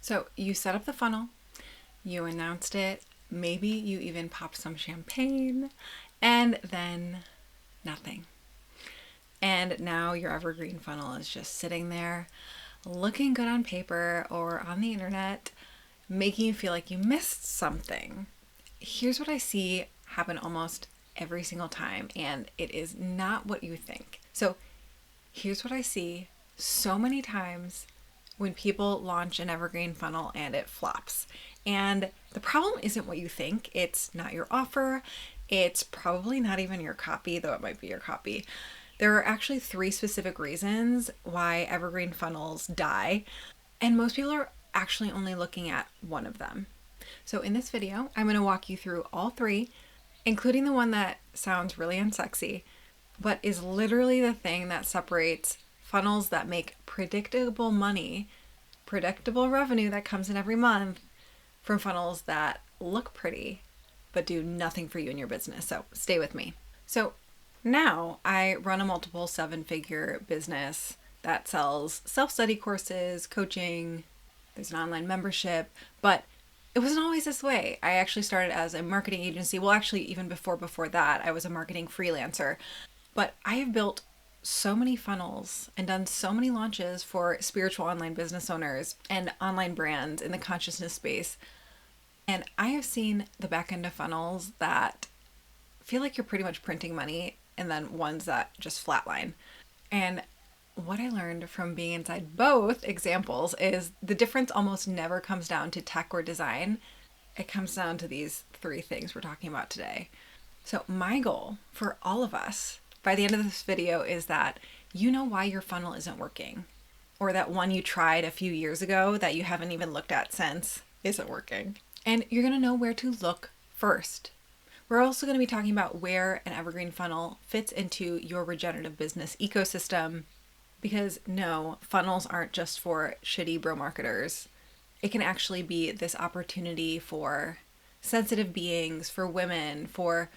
So you set up the funnel, you announced it, maybe you even popped some champagne, and then nothing. And now your evergreen funnel is just sitting there, looking good on paper or on the internet, making you feel like you missed something. Here's what I see happen almost every single time, and it is not what you think. So here's what I see so many times when people launch an evergreen funnel and it flops. And the problem isn't what you think. It's not your offer. It's probably not even your copy, though it might be your copy. There are actually 3 specific reasons why evergreen funnels die, and most people are actually only looking at one of them. So in this video, I'm going to walk you through all 3, including the one that sounds really unsexy, but is literally the thing that separates funnels that make predictable money, predictable revenue that comes in every month, from funnels that look pretty but do nothing for you in your business. So stay with me. So now I run a multiple 7-figure business that sells self-study courses, coaching, there's an online membership, but it wasn't always this way. I actually started as a marketing agency. Well, actually, even before that, I was a marketing freelancer. But I have built so many funnels and done so many launches for spiritual online business owners and online brands in the consciousness space. And I have seen the back end of funnels that feel like you're pretty much printing money, and then ones that just flatline. And what I learned from being inside both examples is the difference almost never comes down to tech or design. It comes down to these 3 things we're talking about today. So my goal for all of us by the end of this video is that you know why your funnel isn't working, or that one you tried a few years ago that you haven't even looked at since isn't working. And you're going to know where to look first. We're also going to be talking about where an evergreen funnel fits into your regenerative business ecosystem, because no, funnels aren't just for shitty bro marketers. It can actually be this opportunity for sensitive beings, for women, for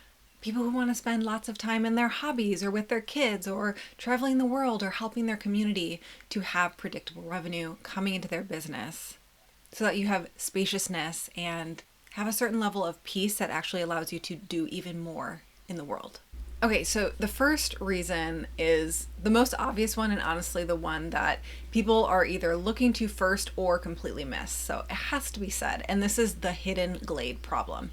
people who want to spend lots of time in their hobbies or with their kids or traveling the world or helping their community to have predictable revenue coming into their business, so that you have spaciousness and have a certain level of peace that actually allows you to do even more in the world. Okay, so the first reason is the most obvious one, and honestly the one that people are either looking to first or completely miss. So it has to be said, and this is the hidden glade problem.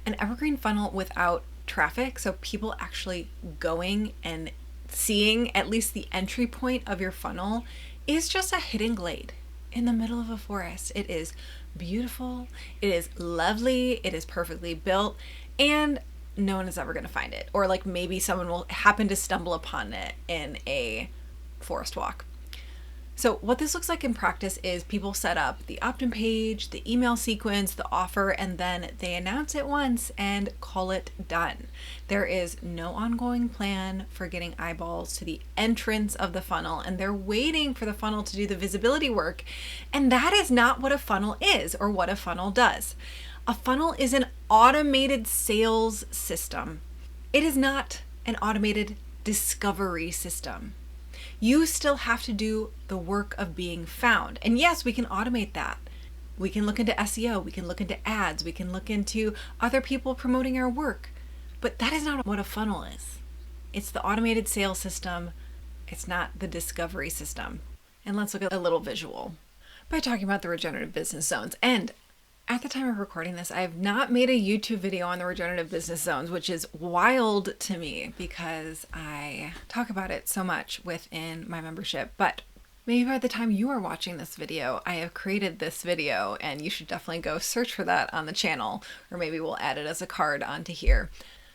An evergreen funnel without traffic, so people actually going and seeing at least the entry point of your funnel, is just a hidden glade in the middle of a forest. It is beautiful, it is lovely, it is perfectly built, and no one is ever going to find it. Or like maybe someone will happen to stumble upon it in a forest walk. So what this looks like in practice is people set up the opt-in page, the email sequence, the offer, and then they announce it once and call it done. There is no ongoing plan for getting eyeballs to the entrance of the funnel, and they're waiting for the funnel to do the visibility work. And that is not what a funnel is or what a funnel does. A funnel is an automated sales system. It is not an automated discovery system. You still have to do the work of being found. And yes, we can automate that. We can look into SEO, we can look into ads, we can look into other people promoting our work. But that is not what a funnel is. It's the automated sales system. It's not the discovery system. And let's look at a little visual by talking about the regenerative business zones. And at the time of recording this, I have not made a YouTube video on the regenerative business zones, which is wild to me because I talk about it so much within my membership. But maybe by the time you are watching this video, I have created this video, and you should definitely go search for that on the channel, or maybe we'll add it as a card onto here.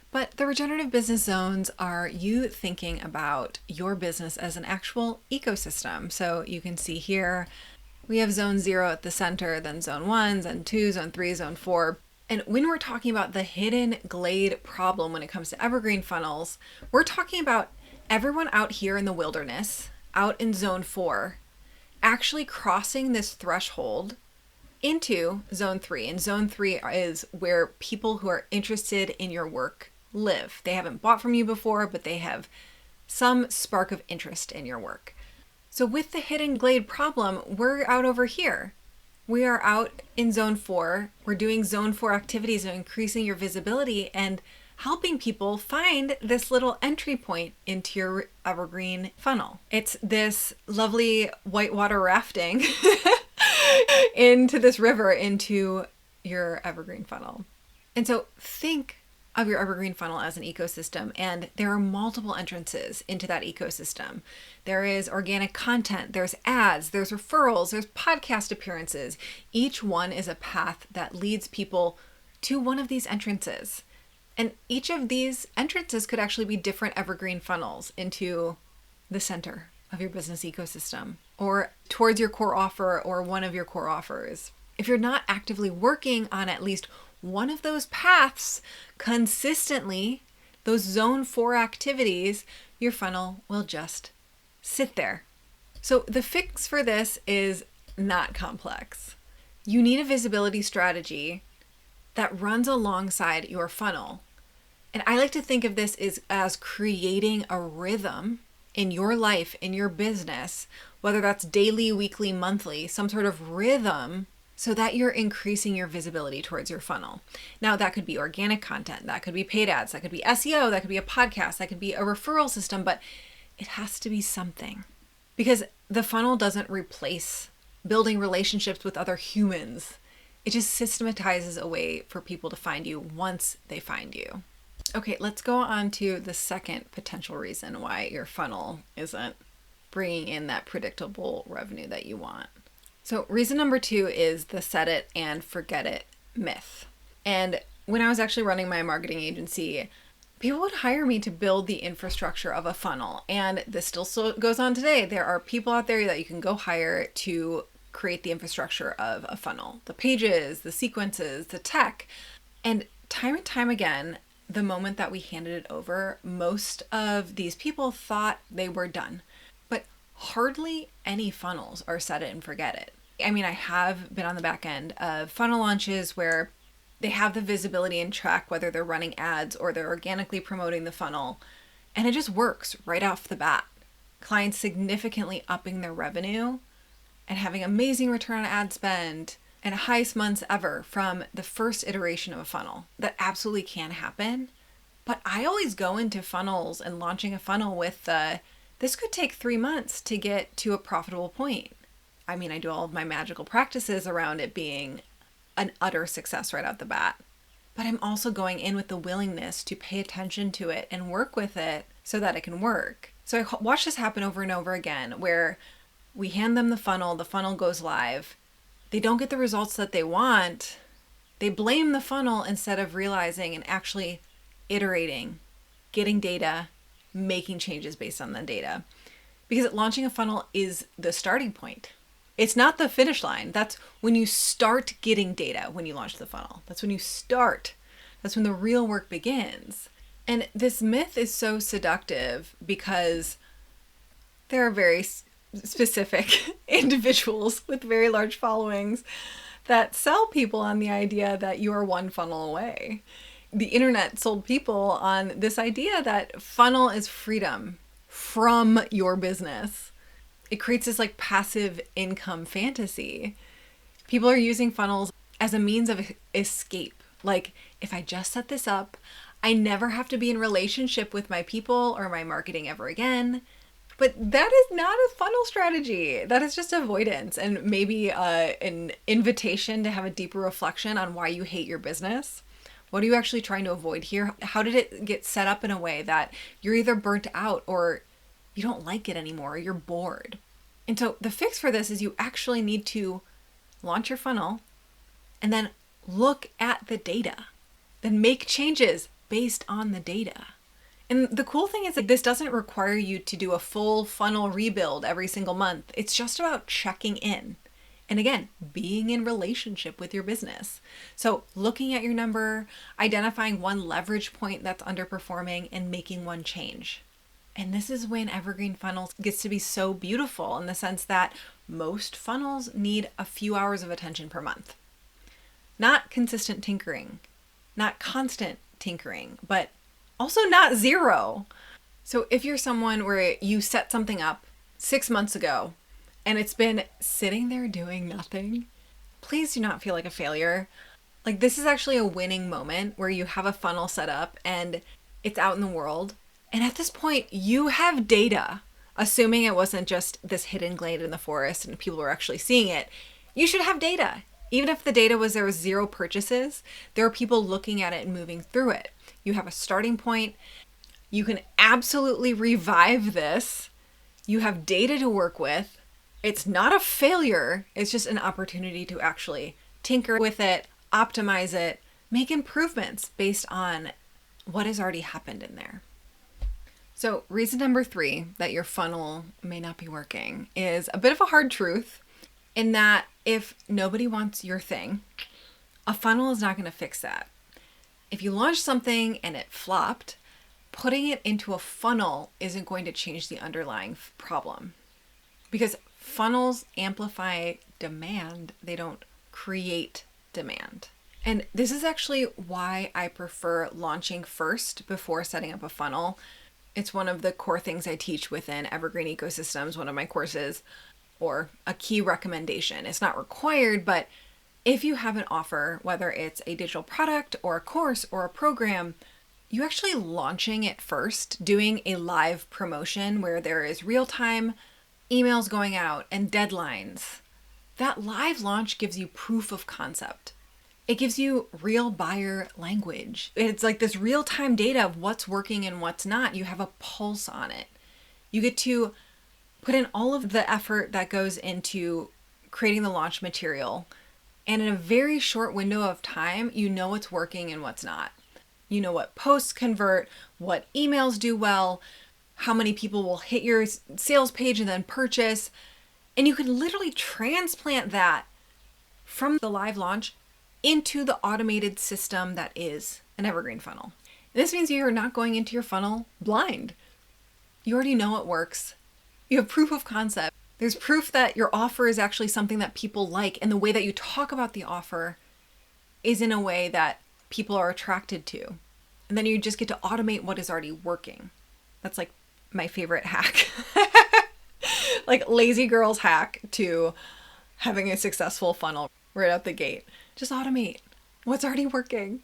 But the regenerative business zones are you thinking about your business as an actual ecosystem. So you can see here, we have zone 0 at the center, then zone 1, zone 2, zone 3, zone 4. And when we're talking about the hidden glade problem when it comes to evergreen funnels, we're talking about everyone out here in the wilderness, out in zone 4, actually crossing this threshold into zone 3. And zone 3 is where people who are interested in your work live. They haven't bought from you before, but they have some spark of interest in your work. So with the hidden glade problem, we're out over here. We are out in zone 4. We're doing zone 4 activities of increasing your visibility and helping people find this little entry point into your evergreen funnel. It's this lovely whitewater rafting into this river, into your evergreen funnel. And so think of your evergreen funnel as an ecosystem, and there are multiple entrances into that ecosystem. There is organic content, there's ads, there's referrals, there's podcast appearances. Each one is a path that leads people to one of these entrances. And each of these entrances could actually be different evergreen funnels into the center of your business ecosystem, or towards your core offer or one of your core offers. If you're not actively working on at least one of those paths consistently, those zone 4 activities, your funnel will just sit there. So the fix for this is not complex. You need a visibility strategy that runs alongside your funnel. And I like to think of this as creating a rhythm in your life, in your business, whether that's daily, weekly, monthly, some sort of rhythm, so that you're increasing your visibility towards your funnel. Now, that could be organic content, that could be paid ads, that could be SEO, that could be a podcast, that could be a referral system, but it has to be something. Because the funnel doesn't replace building relationships with other humans. It just systematizes a way for people to find you once they find you. Okay, let's go on to the second potential reason why your funnel isn't bringing in that predictable revenue that you want. So reason number 2 is the set it and forget it myth. And when I was actually running my marketing agency, people would hire me to build the infrastructure of a funnel. And this still goes on today. There are people out there that you can go hire to create the infrastructure of a funnel, the pages, the sequences, the tech. And time again, the moment that we handed it over, most of these people thought they were done. But hardly any funnels are set it and forget it. I mean, I have been on the back end of funnel launches where they have the visibility and track whether they're running ads or they're organically promoting the funnel. And it just works right off the bat. Clients significantly upping their revenue and having amazing return on ad spend and highest months ever from the first iteration of a funnel. That absolutely can happen. But I always go into funnels and launching a funnel with this could take 3 months to get to a profitable point. I mean, I do all of my magical practices around it being an utter success right out the bat. But I'm also going in with the willingness to pay attention to it and work with it so that it can work. So I watch this happen over and over again where we hand them the funnel goes live. They don't get the results that they want. They blame the funnel instead of realizing and actually iterating, getting data, making changes based on the data. Because launching a funnel is the starting point. It's not the finish line. That's when you start getting data when you launch the funnel. That's when you start. That's when the real work begins. And this myth is so seductive because there are very specific individuals with very large followings that sell people on the idea that you are one funnel away. The internet sold people on this idea that funnel is freedom from your business. It creates this like passive income fantasy. People are using funnels as a means of escape. Like, if I just set this up, I never have to be in relationship with my people or my marketing ever again. But that is not a funnel strategy. That is just avoidance and maybe an invitation to have a deeper reflection on why you hate your business. What are you actually trying to avoid here? How did it get set up in a way that you're either burnt out or you don't like it anymore, or you're bored? And so the fix for this is you actually need to launch your funnel and then look at the data, then make changes based on the data. And the cool thing is that this doesn't require you to do a full funnel rebuild every single month. It's just about checking in. And again, being in relationship with your business. So looking at your number, identifying one leverage point that's underperforming, and making one change. And this is when evergreen funnels gets to be so beautiful in the sense that most funnels need a few hours of attention per month. Not consistent tinkering, not constant tinkering, but also not zero. So if you're someone where you set something up 6 months ago and it's been sitting there doing nothing, please do not feel like a failure. Like, this is actually a winning moment where you have a funnel set up and it's out in the world. And at this point, you have data, assuming it wasn't just this hidden glade in the forest and people were actually seeing it. You should have data. Even if the data was there was 0 purchases, there are people looking at it and moving through it. You have a starting point. You can absolutely revive this. You have data to work with. It's not a failure. It's just an opportunity to actually tinker with it, optimize it, make improvements based on what has already happened in there. So reason number 3 that your funnel may not be working is a bit of a hard truth, in that if nobody wants your thing, a funnel is not going to fix that. If you launch something and it flopped, putting it into a funnel isn't going to change the underlying problem, because funnels amplify demand. They don't create demand. And this is actually why I prefer launching first before setting up a funnel. It's one of the core things I teach within Evergreen Ecosystems, one of my courses, or a key recommendation. It's not required, but if you have an offer, whether it's a digital product or a course or a program, you actually launching it first, doing a live promotion where there is real-time emails going out and deadlines. That live launch gives you proof of concept. It gives you real buyer language. It's like this real-time data of what's working and what's not. You have a pulse on it. You get to put in all of the effort that goes into creating the launch material. And in a very short window of time, you know what's working and what's not. You know what posts convert, what emails do well, how many people will hit your sales page and then purchase. And you can literally transplant that from the live launch into the automated system that is an evergreen funnel. And this means you're not going into your funnel blind. You already know it works. You have proof of concept. There's proof that your offer is actually something that people like, and the way that you talk about the offer is in a way that people are attracted to. And then you just get to automate what is already working. That's like my favorite hack. Like lazy girl's hack to having a successful funnel right out the gate. Just automate what's already working.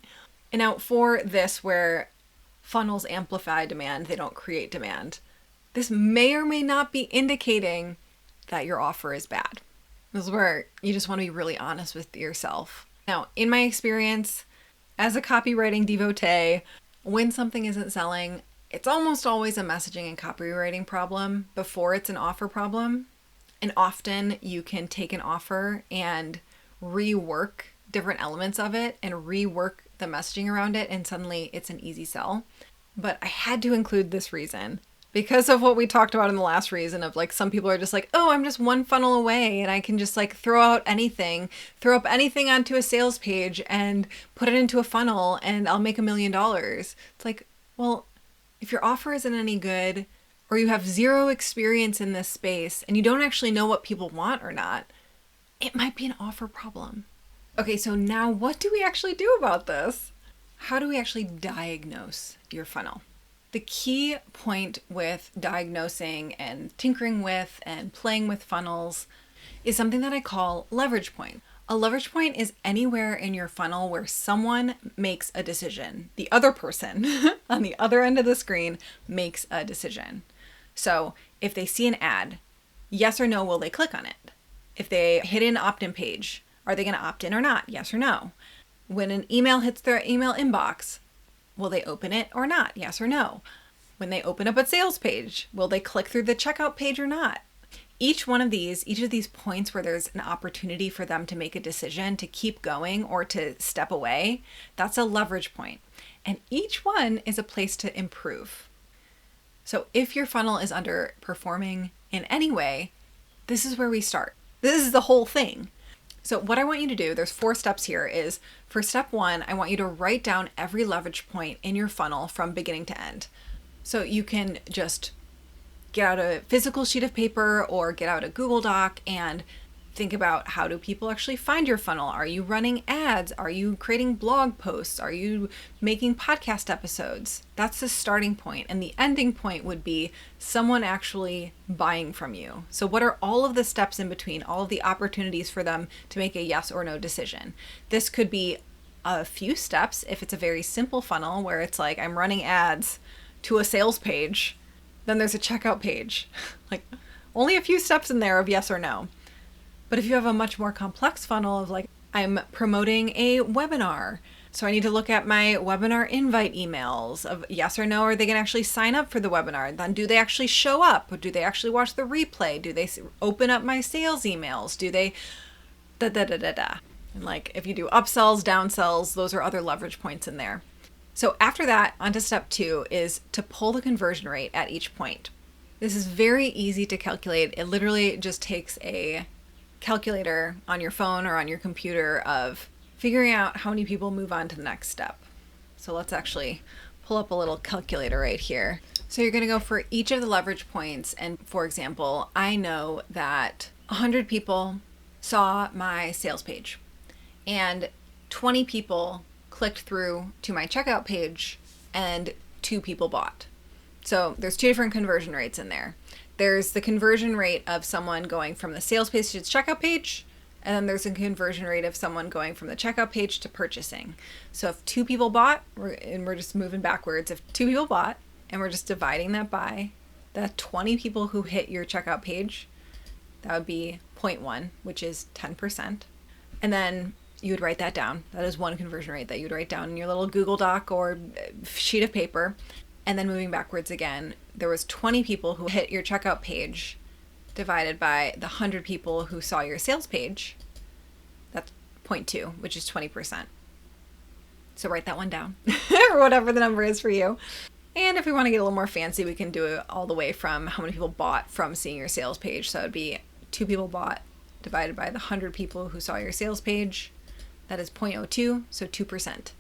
And now for this, where funnels amplify demand, they don't create demand, this may or may not be indicating that your offer is bad. This is where you just want to be really honest with yourself. Now, in my experience, as a copywriting devotee, when something isn't selling, it's almost always a messaging and copywriting problem before it's an offer problem. And often you can take an offer and rework different elements of it and rework the messaging around it, and suddenly it's an easy sell. But I had to include this reason because of what we talked about in the last reason of like, some people are just like, oh, I'm just one funnel away and I can just like throw up anything onto a sales page and put it into a funnel and I'll make $1 million. It's like, well, if your offer isn't any good, or you have 0 experience in this space and you don't actually know what people want or not, it might be an offer problem. Okay, so now what do we actually do about this? How do we actually diagnose your funnel? The key point with diagnosing and tinkering with and playing with funnels is something that I call leverage point. A leverage point is anywhere in your funnel where someone makes a decision. The other person on the other end of the screen makes a decision. So if they see an ad, yes or no, will they click on it? If they hit an opt-in page, are they going to opt in or not? Yes or no? When an email hits their email inbox, will they open it or not? Yes or no? When they open up a sales page, will they click through the checkout page or not? Each of these points where there's an opportunity for them to make a decision to keep going or to step away, that's a leverage point. And each one is a place to improve. So if your funnel is underperforming in any way, this is where we start. This is the whole thing. So what I want you to do, there's 4 steps here, is for step 1, I want you to write down every leverage point in your funnel from beginning to end. So you can just get out a physical sheet of paper or get out a Google Doc and think about, how do people actually find your funnel? Are you running ads? Are you creating blog posts? Are you making podcast episodes? That's the starting point. And the ending point would be someone actually buying from you. So what are all of the steps in between, all of the opportunities for them to make a yes or no decision? This could be a few steps if it's a very simple funnel where it's like I'm running ads to a sales page, then there's a checkout page. Like only a few steps in there of yes or no. But if you have a much more complex funnel of like, I'm promoting a webinar, so I need to look at my webinar invite emails of yes or no, are they going to actually sign up for the webinar? Then do they actually show up? Or do they actually watch the replay? Do they open up my sales emails? Do they da-da-da-da-da? And like if you do upsells, downsells, those are other leverage points in there. So after that, onto step 2 is to pull the conversion rate at each point. This is very easy to calculate. It literally just takes a calculator on your phone or on your computer of figuring out how many people move on to the next step. So let's actually pull up a little calculator right here. So you're going to go for each of the leverage points. And for example, I know that 100 people saw my sales page and 20 people clicked through to my checkout page and 2 people bought. So there's 2 different conversion rates in there. There's the conversion rate of someone going from the sales page to the checkout page, and then there's a conversion rate of someone going from the checkout page to purchasing. So if 2 people bought, we're just moving backwards, if 2 people bought, and we're just dividing that by the 20 people who hit your checkout page, that would be 0.1, which is 10%. And then you would write that down. That is one conversion rate that you would write down in your little Google Doc or sheet of paper. And then moving backwards again, there was 20 people who hit your checkout page divided by the 100 people who saw your sales page. That's 0.2, which is 20%. So write that one down or whatever the number is for you. And if we want to get a little more fancy, we can do it all the way from how many people bought from seeing your sales page. So it would be 2 people bought divided by the 100 people who saw your sales page. That is 0.02, so 2%.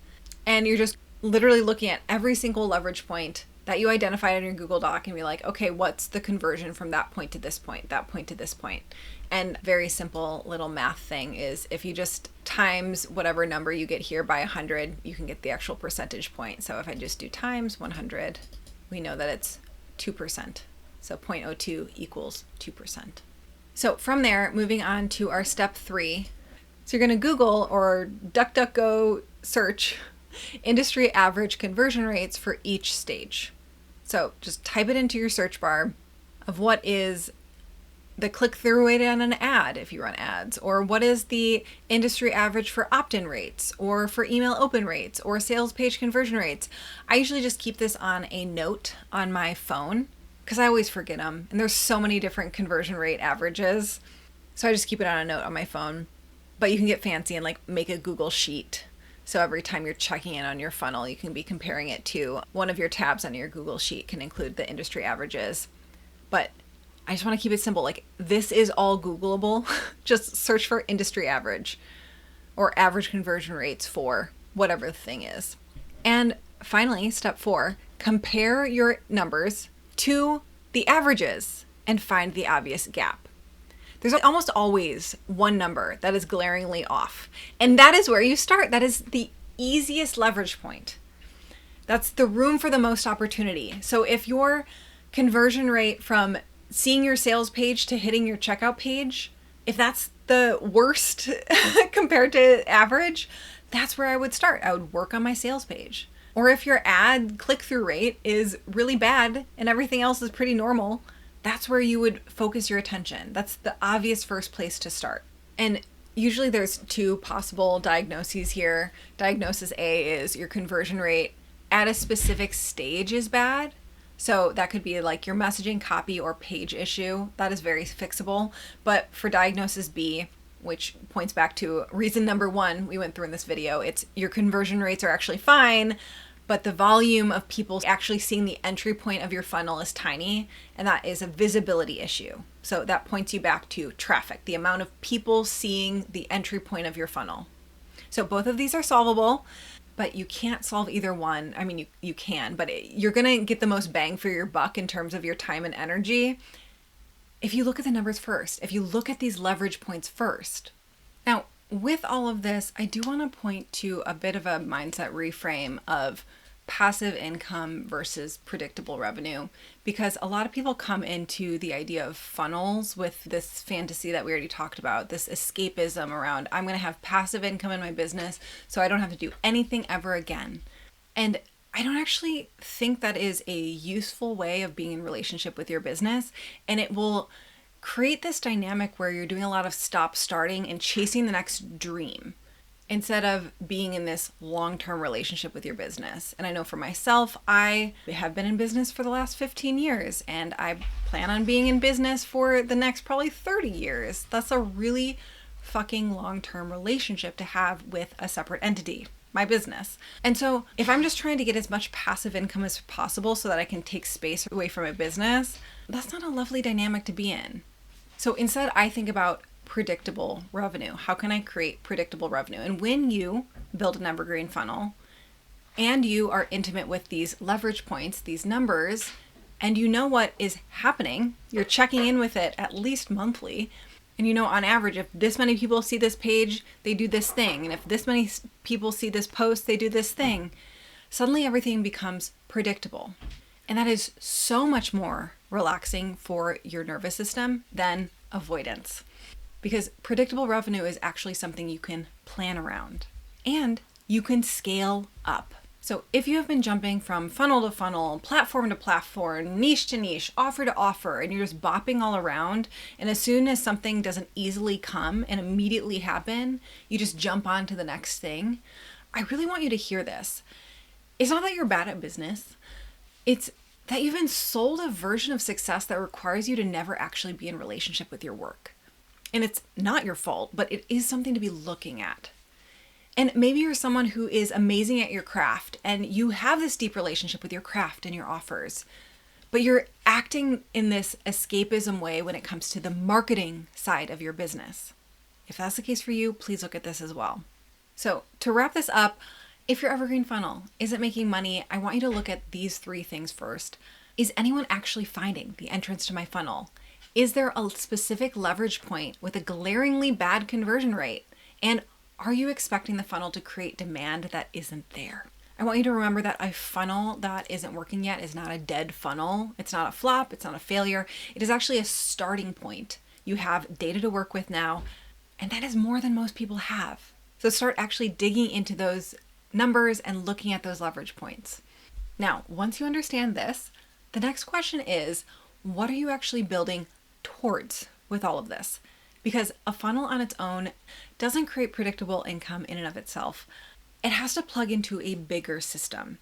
And you're just literally looking at every single leverage point that you identified in your Google Doc and be like, okay, what's the conversion from that point to this point, that point to this point? And very simple little math thing is if you just times whatever number you get here by 100, you can get the actual percentage point. So if I just do times 100, we know that it's 2%. So 0.02 equals 2%. So from there, moving on to our step 3. So you're going to Google or DuckDuckGo search industry average conversion rates for each stage. So just type it into your search bar of what is the click-through rate on an ad if you run ads, or what is the industry average for opt-in rates, or for email open rates, or sales page conversion rates. I usually just keep this on a note on my phone because I always forget them. And there's so many different conversion rate averages. So I just keep it on a note on my phone. But you can get fancy and like make a Google sheet. So every time you're checking in on your funnel, you can be comparing it to one of your tabs on your Google sheet can include the industry averages. But I just want to keep it simple. Like this is all Googleable. Just search for industry average or average conversion rates for whatever the thing is. And finally, step 4, compare your numbers to the averages and find the obvious gap. There's almost always one number that is glaringly off. And that is where you start. That is the easiest leverage point. That's the room for the most opportunity. So if your conversion rate from seeing your sales page to hitting your checkout page, if that's the worst compared to average, that's where I would start. I would work on my sales page. Or if your ad click-through rate is really bad and everything else is pretty normal, that's where you would focus your attention. That's the obvious first place to start. And usually there's 2 possible diagnoses here. Diagnosis A is your conversion rate at a specific stage is bad. So that could be like your messaging, copy, or page issue. That is very fixable. But for diagnosis B, which points back to reason number 1 we went through in this video, it's your conversion rates are actually fine, but the volume of people actually seeing the entry point of your funnel is tiny, and that is a visibility issue. So that points you back to traffic, the amount of people seeing the entry point of your funnel. So both of these are solvable, but you can't solve either one. I mean, you can, but you're going to get the most bang for your buck in terms of your time and energy if you look at the numbers first, if you look at these leverage points first. Now, with all of this, I do want to point to a bit of a mindset reframe of passive income versus predictable revenue, because a lot of people come into the idea of funnels with this fantasy that we already talked about, this escapism around, I'm going to have passive income in my business so I don't have to do anything ever again. And I don't actually think that is a useful way of being in relationship with your business, and it will create this dynamic where you're doing a lot of stop starting and chasing the next dream instead of being in this long-term relationship with your business. And I know for myself, I have been in business for the last 15 years, and I plan on being in business for the next probably 30 years. That's a really fucking long-term relationship to have with a separate entity, my business. And so if I'm just trying to get as much passive income as possible so that I can take space away from my business, that's not a lovely dynamic to be in. So instead, I think about predictable revenue. How can I create predictable revenue? And when you build an evergreen funnel and you are intimate with these leverage points, these numbers, and you know what is happening, you're checking in with it at least monthly, and you know on average, if this many people see this page, they do this thing. And if this many people see this post, they do this thing. Suddenly everything becomes predictable. And that is so much more relaxing for your nervous system than avoidance. Because predictable revenue is actually something you can plan around and you can scale up. So if you have been jumping from funnel to funnel, platform to platform, niche to niche, offer to offer, and you're just bopping all around, and as soon as something doesn't easily come and immediately happen, you just jump on to the next thing, I really want you to hear this. It's not that you're bad at business. It's that you've been sold a version of success that requires you to never actually be in relationship with your work. And it's not your fault, but it is something to be looking at. And maybe you're someone who is amazing at your craft and you have this deep relationship with your craft and your offers, but you're acting in this escapism way when it comes to the marketing side of your business. If that's the case for you, please look at this as well. So to wrap this up, if your evergreen funnel isn't making money, I want you to look at these 3 things first. Is anyone actually finding the entrance to my funnel? Is there a specific leverage point with a glaringly bad conversion rate? And are you expecting the funnel to create demand that isn't there? I want you to remember that a funnel that isn't working yet is not a dead funnel. It's not a flop. It's not a failure. It is actually a starting point. You have data to work with now, and that is more than most people have. So start actually digging into those numbers and looking at those leverage points. Now, once you understand this, the next question is, what are you actually building towards with all of this? Because a funnel on its own doesn't create predictable income in and of itself. It has to plug into a bigger system.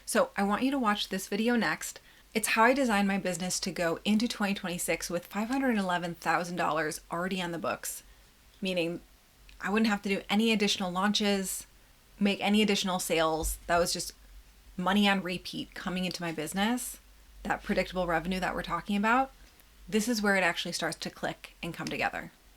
So I want you to watch this video next. It's how I designed my business to go into 2026 with $511,000 already on the books, meaning I wouldn't have to do any additional launches, make any additional sales. That was just money on repeat coming into my business, that predictable revenue that we're talking about. This is where it actually starts to click and come together.